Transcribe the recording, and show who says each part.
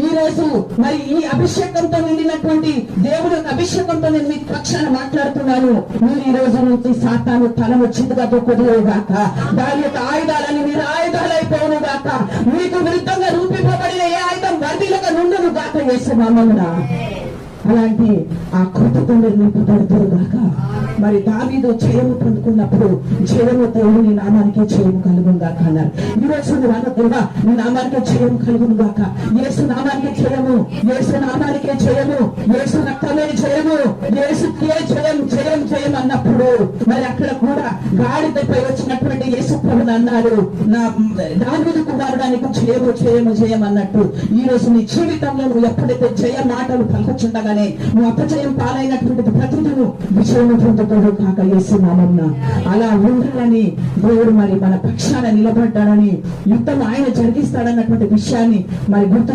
Speaker 1: ఈ రోజు మరి ఈ అభిషేకంతో నిండినటువంటి దేవుడు అభిషేకంతో నేను మీ పక్షాన మాట్లాడుతున్నాను. మీరు ఈ రోజు నుంచి సాతాను తలను చిన్నగా తొక్కుదుగాక, దాని యొక్క ఆయుధాలని మీరు ఆయుధాలైపోను గాక, మీకు విరుద్ధంగా రూపింపబడిన ఏ ఆయుధం వర్ధిల్లక నుండును గాక యేసు నామమున. అలాంటి ఆ కృపతో మీరు నింపబడుతురు గాక. మరి దావీదు జయము పొందుకున్నప్పుడు జయము దేవుని నామానికి జయము కలుగును గాక అన్నారు. ఈ రోజు దేవా నీ నామానికి జయము కలుగును గాక, యేసు నామానికి జయము, యేసు నామానికి జయము, యేసు రక్తమే జయము, యేసుకే జయం జయం జయం అన్నప్పుడు మరి అక్కడ కూడా గాడిదపై వచ్చినటువంటి యేసు ప్రభువు అన్నారు, నా దావీదు కుమారుడానికి జయము జయము జయం అన్నట్టు ఈ రోజు నీ జీవితంలో నువ్వు ఎప్పుడైతే జయ మాటలు పలుకుచుండగా నువ్వు అపజయం పాలైనటువంటి ప్రతిను విజయము పొందుతాడు కాక యేసు నామమున. అలా ఉండాలని దేవుడు మరి మన పక్షాన నిలబడ్డాడని, యుద్ధం ఆయన జరిగిస్తాడన్నటువంటి విషయాన్ని మరి గుర్తు